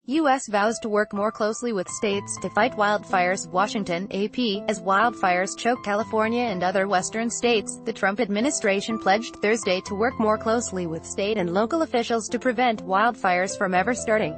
U.S. vows to work more closely with states to fight wildfires. Washington, AP. As wildfires choke California and other western states, the Trump administration pledged Thursday to work more closely with state and local officials to prevent wildfires from ever starting.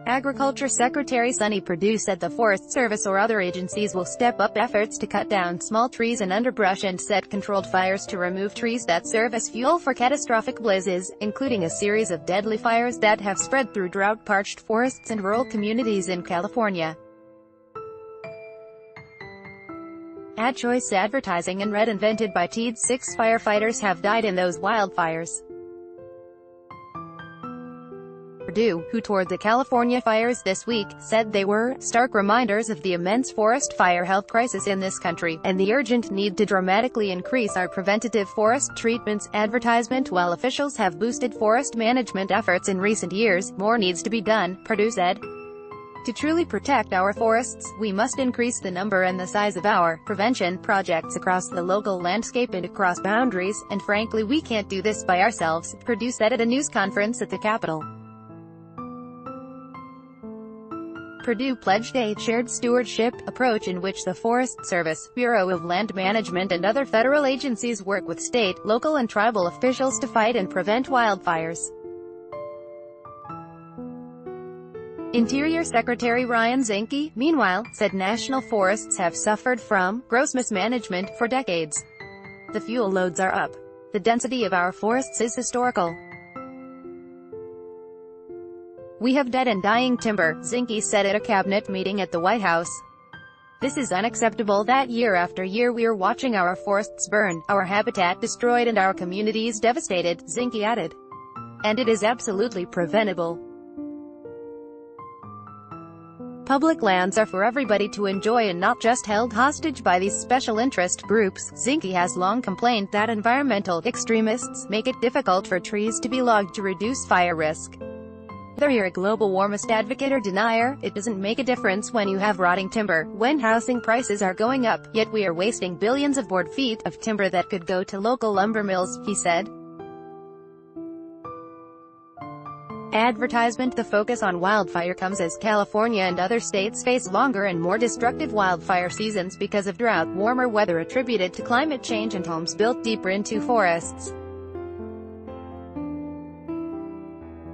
Agriculture Secretary Sonny Perdue said the Forest Service or other agencies will step up efforts to cut down small trees and underbrush and set controlled fires to remove trees that serve as fuel for catastrophic blazes, including a series of deadly fires that have spread through drought-parched forests and rural communities in California. Ad choice advertising and red invented by TED. 6 firefighters have died in those wildfires. Perdue, who toured the California fires this week, said they were stark reminders of the immense forest fire health crisis in this country, and the urgent need to dramatically increase our preventative forest treatments. Advertisement. While officials have boosted forest management efforts in recent years, more needs to be done, Perdue said. To truly protect our forests, we must increase the number and the size of our prevention projects across the local landscape and across boundaries, and frankly we can't do this by ourselves, Perdue said at a news conference at the Capitol. Perdue pledged a shared stewardship approach in which the Forest Service, Bureau of Land Management and other federal agencies work with state, local and tribal officials to fight and prevent wildfires. Interior Secretary Ryan Zinke, meanwhile, said national forests have suffered from gross mismanagement for decades. The fuel loads are up. The density of our forests is historical. We have dead and dying timber, Zinke said at a cabinet meeting at the White House. This is unacceptable that year after year we are watching our forests burn, our habitat destroyed and our communities devastated, Zinke added. And it is absolutely preventable. Public lands are for everybody to enjoy and not just held hostage by these special interest groups. Zinke has long complained that environmental extremists make it difficult for trees to be logged to reduce fire risk. Whether you're a global warmist advocate or denier, it doesn't make a difference when you have rotting timber, when housing prices are going up, yet we are wasting billions of board feet of timber that could go to local lumber mills, he said. Advertisement. The focus on wildfire comes as California and other states face longer and more destructive wildfire seasons because of drought, warmer weather attributed to climate change and homes built deeper into forests.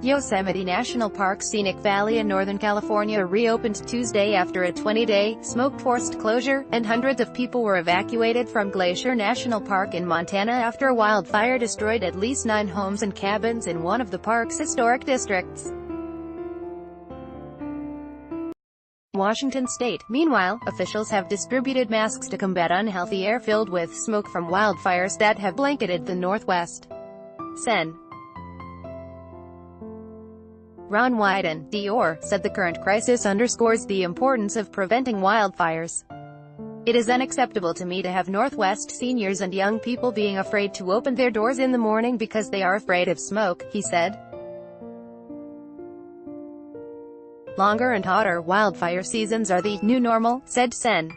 Yosemite National Park's scenic valley in Northern California reopened Tuesday after a 20-day, smoke-forced closure, and hundreds of people were evacuated from Glacier National Park in Montana after a wildfire destroyed at least 9 homes and cabins in one of the park's historic districts. Washington State. Meanwhile, officials have distributed masks to combat unhealthy air filled with smoke from wildfires that have blanketed the Northwest. Sen. Ron Wyden, D.O.R., said the current crisis underscores the importance of preventing wildfires. It is unacceptable to me to have Northwest seniors and young people being afraid to open their doors in the morning because they are afraid of smoke, he said. Longer and hotter wildfire seasons are the new normal, said Sen.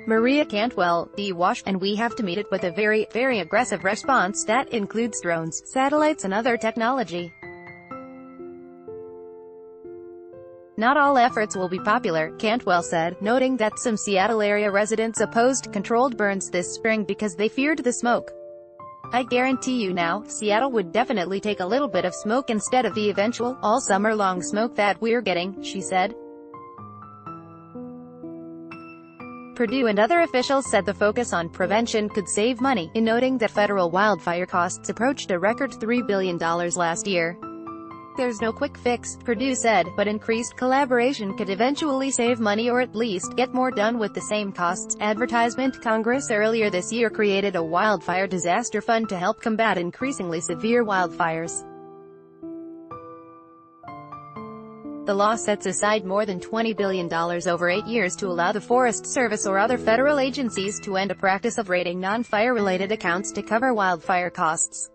Maria Cantwell, D.Wash, and we have to meet it with a very, very aggressive response that includes drones, satellites and other technology. Not all efforts will be popular, Cantwell said, noting that some Seattle area residents opposed controlled burns this spring because they feared the smoke. I guarantee you now, Seattle would definitely take a little bit of smoke instead of the eventual, all-summer-long smoke that we're getting, she said. Perdue and other officials said the focus on prevention could save money, in noting that federal wildfire costs approached a record $3 billion last year. There's no quick fix, Perdue said, but increased collaboration could eventually save money or at least get more done with the same costs. Advertisement. Congress earlier this year created a wildfire disaster fund to help combat increasingly severe wildfires. The law sets aside more than $20 billion over 8 years to allow the Forest Service or other federal agencies to end a practice of raiding non-fire-related accounts to cover wildfire costs.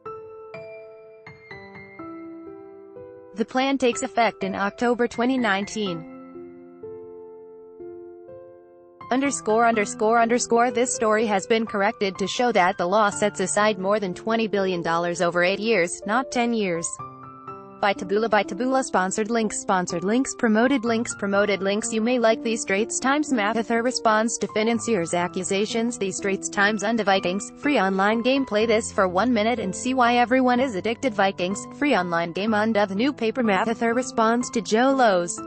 The plan takes effect in October 2019. This story has been corrected to show that the law sets aside more than $20 billion over 8 years, not 10 years. By Taboola sponsored links promoted links. You may like the Straits Times Mathather responds to financiers' accusations. The Straits Times und Vikings free online game. Play this for 1 minute and see why everyone is addicted. Vikings free online game und the new paper. Mathather responds to Joe Lowe's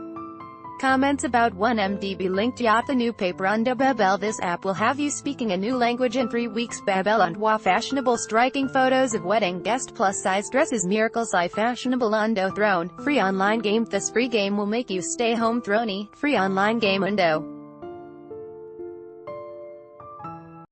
comments about 1MDB linked yacht. The new paper under Babel. This app will have you speaking a new language in 3 weeks. Babel und wa fashionable striking photos of wedding guest plus size dresses miracles I fashionable undo throne. Free online game. This free game will make you stay home throny. Free online game undo.